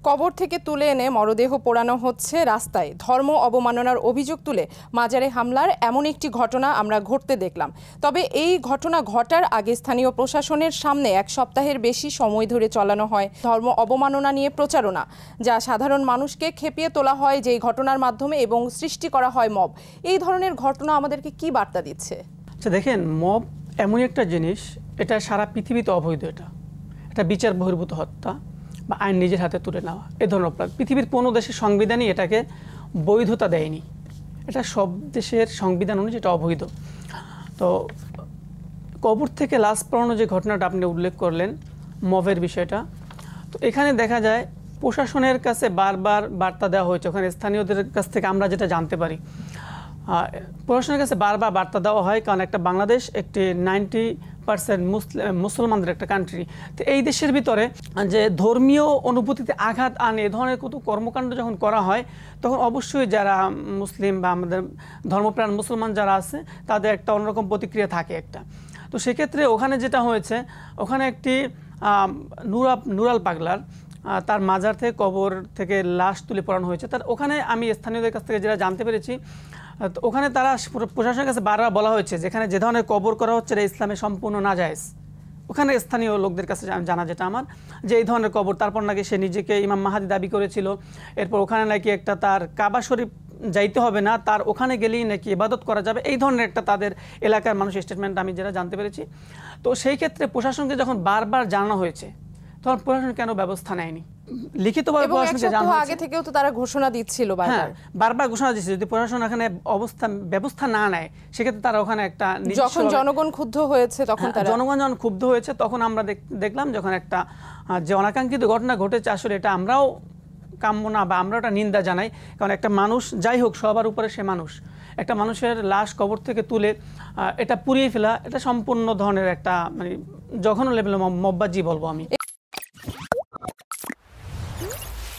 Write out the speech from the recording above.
কবর থেকে তুলে এনে মরদেহ পোড়ানো হচ্ছে রাস্তায়। ধর্ম অবমাননার অভিযোগ তুলে মাজারে হামলার এমন একটি ঘটনা আমরা ঘটতে দেখলাম। তবে এই ঘটনা ঘটার আগে স্থানীয় প্রশাসনের সামনে এক সপ্তাহের বেশি সময় ধরে চালানো হয় ধর্ম অবমাননা নিয়ে প্রচারণা, যা সাধারণ মানুষকে খেপিয়ে তোলা হয় যেই ঘটনার মাধ্যমে এবং সৃষ্টি করা হয় মব। এই ধরনের ঘটনা আমাদেরকে কি বার্তা দিচ্ছে? আচ্ছা দেখেন, মব এমন একটা জিনিস, এটা সারা পৃথিবীতে অবৈধ। এটা বিচার বহির্ভূত হত্যা বা আইন নিজের হাতে তুলে নেওয়া, এ ধরনের অপরাধ। পৃথিবীর কোনো দেশের সংবিধানই এটাকে বৈধতা দেয়নি। এটা সব দেশের সংবিধান অনুযায়ী এটা অবৈধ। তো কবর থেকে লাশ পোড়ানো যে ঘটনাটা আপনি উল্লেখ করলেন, মবের বিষয়টা, তো এখানে দেখা যায় প্রশাসনের কাছে বারবার বার্তা দেওয়া হয়েছে। ওখানে স্থানীয়দের কাছ থেকে আমরা যেটা জানতে পারি, প্রশাসনের কাছে বারবার বার্তা দেওয়া হয়, কারণ একটা বাংলাদেশ একটি 90% মুসলমানদের একটা কান্ট্রি। তো এই দেশের ভিতরে যে ধর্মীয় অনুভূতিতে আঘাত আনে এ ধরনের কত কর্মকাণ্ড যখন করা হয়, তখন অবশ্যই যারা মুসলিম বা আমাদের ধর্মপ্রাণ মুসলমান যারা আছে তাদের একটা অন্যরকম প্রতিক্রিয়া থাকে একটা। তো সেক্ষেত্রে ওখানে যেটা হয়েছে, ওখানে একটি নুরাল পাগলার তার মাজার থেকে কবর থেকে লাশ তুলে পড়ানো হয়েছে। তার ওখানে আমি স্থানীয়দের কাছ থেকে যেটা জানতে পেরেছি, ওখানে তারা প্রশাসনের কাছে বারবার বলা হয়েছে যেখানে যে ধরনের কবর করা হচ্ছে এটা ইসলামে সম্পূর্ণ নাজায়েজ। ওখানে স্থানীয় লোকদের কাছে জানা যেটা আমার, যে এই ধরনের কবর, তারপর নাকি সে নিজেকে ইমাম মাহাদি দাবি করেছিল। এরপর ওখানে নাকি একটা তার কাবা শরীফ যাইতে হবে না, তার ওখানে গেলেই নাকি ইবাদত করা যাবে, এই ধরনের একটা তাদের এলাকার মানুষের স্টেটমেন্ট আমি যেটা জানতে পেরেছি। তো সেই ক্ষেত্রে প্রশাসনকে যখন বারবার জানানো হয়েছে, তখন প্রশাসন কেন ব্যবস্থা নেয়নি? লিখিতভাবে প্রশাসনকে জানানো আগে থেকেও তো তারা ঘোষণা দিচ্ছিল, বারবার ঘোষণা দিচ্ছে। যদি প্রশাসন এখানে ব্যবস্থা না নেয়, সেক্ষেত্রে তারা ওখানে একটা, যখন জনগণ ক্ষুব্ধ হয়েছে তখন জনগণ যখন ক্ষুব্ধ হয়েছে, তখন আমরা দেখলাম যখন একটা যে অনাকাঙ্ক্ষিত ঘটনা ঘটেছে, আসলে এটা আমরাও কাম্য না বা আমরা ওটা নিন্দা জানাই। কারণ একটা মানুষ, যাই হোক সবার উপরে সে মানুষ, একটা মানুষের লাশ কবর থেকে তুলে এটা পুড়িয়ে ফেলা, এটা সম্পূর্ণ ধরনের একটা মানে জঘন্য লেভেলের মববাজি বলবো আমি।